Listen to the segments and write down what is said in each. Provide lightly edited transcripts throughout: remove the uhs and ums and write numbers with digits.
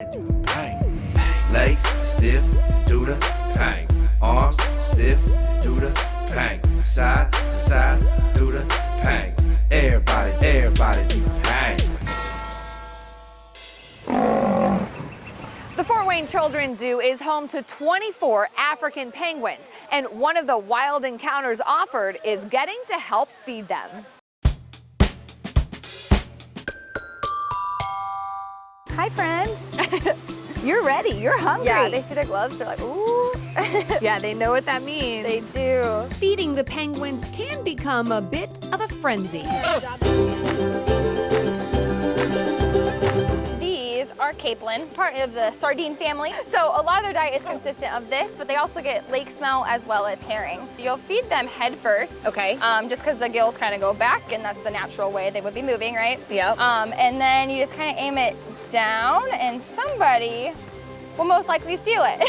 Do the bang. Legs stiff, do the bang. Arms stiff, do the bang. Side to side, do the bang. Everybody do the bang. The Fort Wayne Children's Zoo is home to 24 African penguins, and one of the wild encounters offered is getting to help feed them. Hi, friends. You're ready. You're hungry. Yeah, they see the gloves, they're like, ooh. Yeah, they know what that means. They do. Feeding the penguins can become a bit of a frenzy. These are capelin, part of the sardine family. So a lot of their diet is consistent of this, but they also get lake smell as well as herring. You'll feed them head first. Okay. Just because the gills kind of go back, and that's the natural way they would be moving, right? Yep. And then you just kind of aim it down, and somebody will most likely steal it.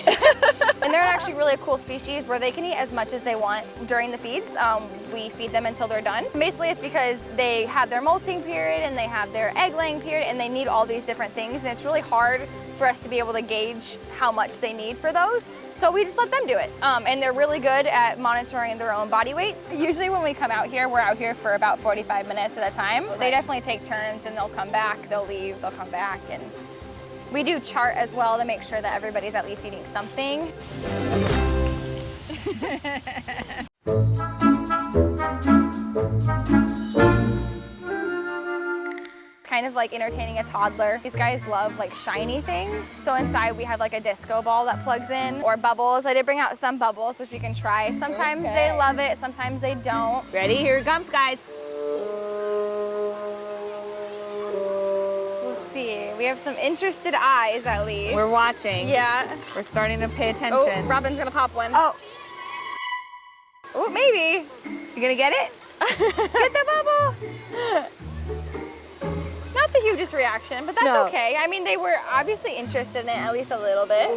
And they're actually really a cool species where they can eat as much as they want during the feeds. We feed them until they're done. Basically, it's because they have their molting period and they have their egg laying period, and they need all these different things, and it's really hard for us to be able to gauge how much they need for those. So we just let them do it. And they're really good at monitoring their own body weights. Usually when we come out here, we're out here for about 45 minutes at a time. They definitely take turns, and they'll come back, they'll leave, they'll come back. And we do chart as well to make sure that everybody's at least eating something. Kind of like entertaining a toddler. These guys love like shiny things. So inside we have like a disco ball that plugs in, or bubbles. I did bring out some bubbles, which we can try. Sometimes they love it, sometimes they don't. Ready? Here it comes, guys. We'll see. We have some interested eyes at least. We're watching. Yeah. We're starting to pay attention. Oh, Robin's gonna pop one. Oh, Oh, maybe. you gonna get it? Get the bubble. Not the hugest reaction, but that's No. okay. I mean, they were obviously interested in it at least a little bit.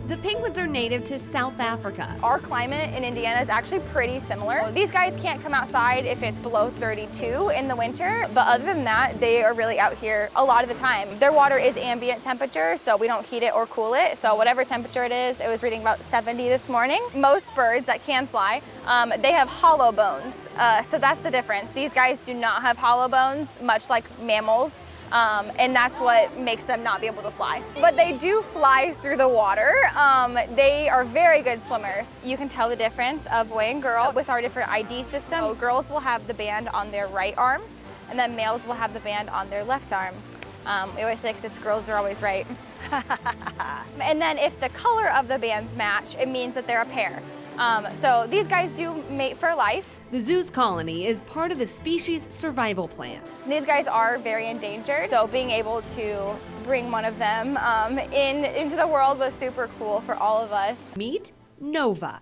The penguins are native to South Africa. Our climate in Indiana is actually pretty similar. These guys can't come outside if it's below 32 in the winter, but other than that, they are really out here a lot of the time. Their water is ambient temperature, so we don't heat it or cool it. So whatever temperature it was reading about 70 this morning. Most birds that can fly, they have hollow bones. So that's the difference. These guys do not have hollow bones, much like mammals. And that's what makes them not be able to fly. But they do fly through the water. They are very good swimmers. You can tell the difference of boy and girl with our different ID system. So girls will have the band on their right arm, and then males will have the band on their left arm. We always say it's girls are always right. And then if the color of the bands match, it means that they're a pair. So these guys do mate for life. The zoo's colony is part of the species survival plan. These guys are very endangered, so being able to bring one of them into the world was super cool for all of us. Meet Nova.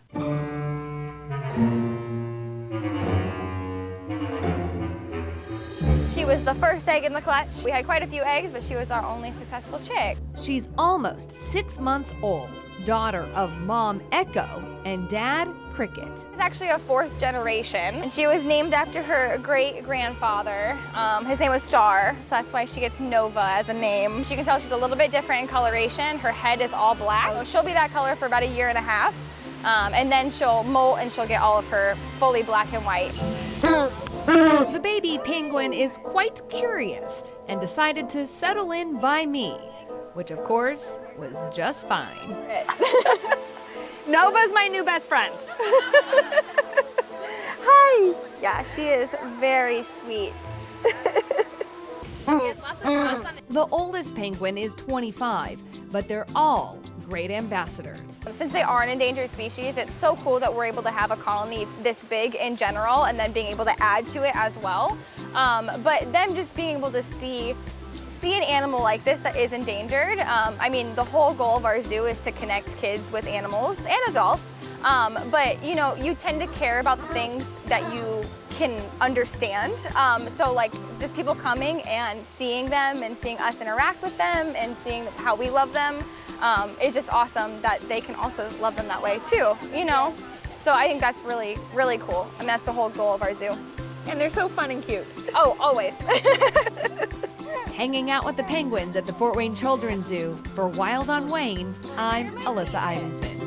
She was the first egg in the clutch. We had quite a few eggs, but she was our only successful chick. She's almost 6 months old, daughter of Mom Echo and Dad Cricket. She's actually a 4th generation, and she was named after her great-grandfather. His name was Star, so that's why she gets Nova as a name. You can tell she's a little bit different in coloration. Her head is all black. So she'll be that color for about a year and a half, and then she'll molt and she'll get all of her fully black and white. The baby penguin is quite curious and decided to settle in by me, which of course was just fine. Nova's my new best friend. Hi. Yeah, she is very sweet. The oldest penguin is 25, but they're all great ambassadors. Since they are an endangered species, it's so cool that we're able to have a colony this big in general, and then being able to add to it as well. But them just being able to see an animal like this that is endangered. I mean, the whole goal of our zoo is to connect kids with animals and adults. But you know, you tend to care about the things that you can understand. So like just people coming and seeing them and seeing us interact with them and seeing how we love them is just awesome that they can also love them that way too, you know? So I think that's really, really cool. I mean, that's the whole goal of our zoo. And they're so fun and cute. Oh, always. Hanging out with the penguins at the Fort Wayne Children's Zoo. For Wild on Wayne, I'm Alyssa Ivinson.